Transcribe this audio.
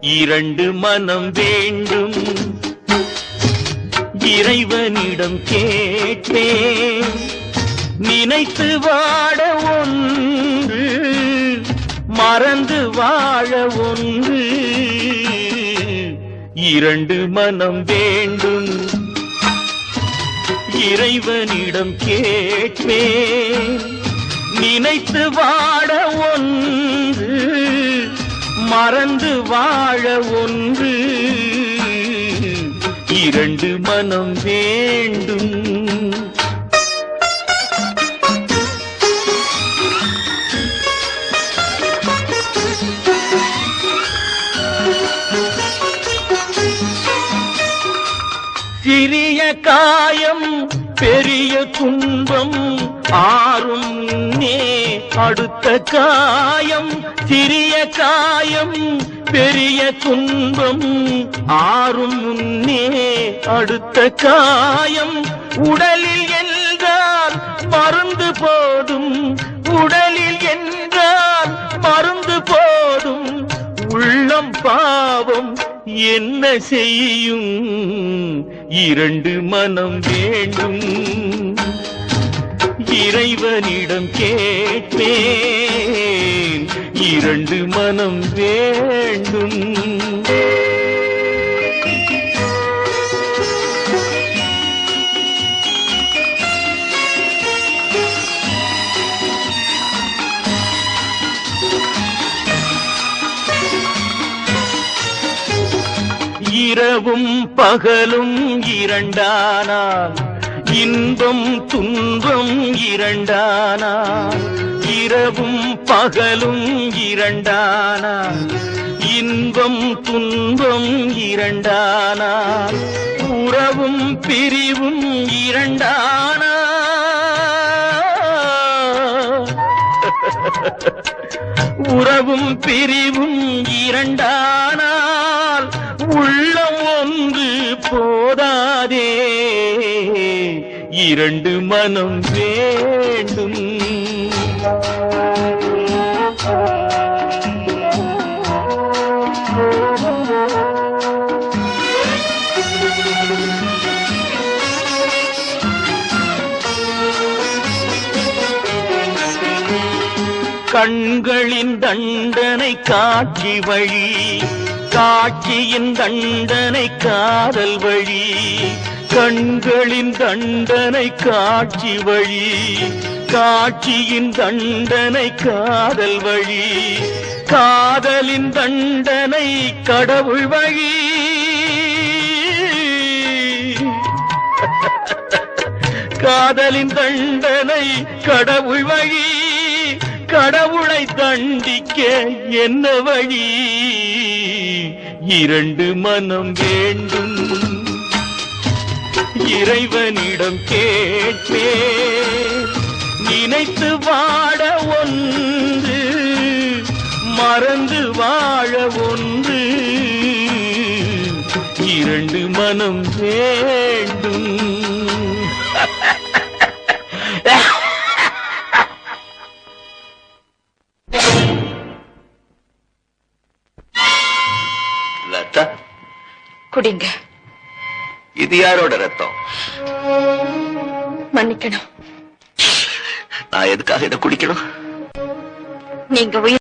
இரண்டு மனம் வேண்டும் இறைவனிடம் கேட்டேன். நினைத்து வாட ஒன்று, மறந்து வாழ ஒன்று. இரண்டு மனம் வேண்டும் இறைவனிடம் கேட்டேன். நினைத்து வாட ஒன்று, மறந்து வாழ ஒன்று. இரண்டு மனம் வேண்டும். சிறிய காயம் பெரிய துன்பம் ஆறும் முன்னே அடுத்த காயம். சிறிய காயம் பெரிய துன்பம் ஆறும் முன்னே அடுத்த காயம். உடலில் என்றால் மருந்து போதும், உடலில் என்றால் மருந்து போதும். உள்ளம் பாவம் என்ன செய்யும்? இரண்டு மனம் வேண்டும் இறைவனிடம் கேட்பேன். இரண்டு மனம் வேண்டும். இரவும் பகலும் இரண்டானால், இன்பம் துன்பம் இரண்டானால். இரவும் பகலும் இரண்டானால், இன்பம் துன்பம் இரண்டானால். உறவும் பிரிவும் இரண்டானால், உறவும் பிரிவும் இரண்டானால். உள்ளம் ஒன்று போதாதே, இரண்டு மனம் வேண்டும். கண்களின் தண்டனை காட்சி வழி, காட்சியின் தண்டனை காதல் வழி. கண்களின் தண்டனை காட்சி வழி, காட்சியின் தண்டனை காதல் வழி. காதலின் தண்டனை கடவுள் வழி. காதலின் தண்டனை கடவுள் வழி. கடவுளை தண்டிக்க என்ன வழி? இரண்டு மனம் வேண்டும் இறைவனிடம் கேட்பேன். நினைத்து வாட ஒன்று, மறந்து வாழ ஒன்று. இரண்டு மனம் வேண்டும். லதா, குடிங்க. இது யாரோட ரத்தம்? மன்னிக்கணும். நான் எதுக்காக இதை குடிக்கணும்? நீங்க உயிர்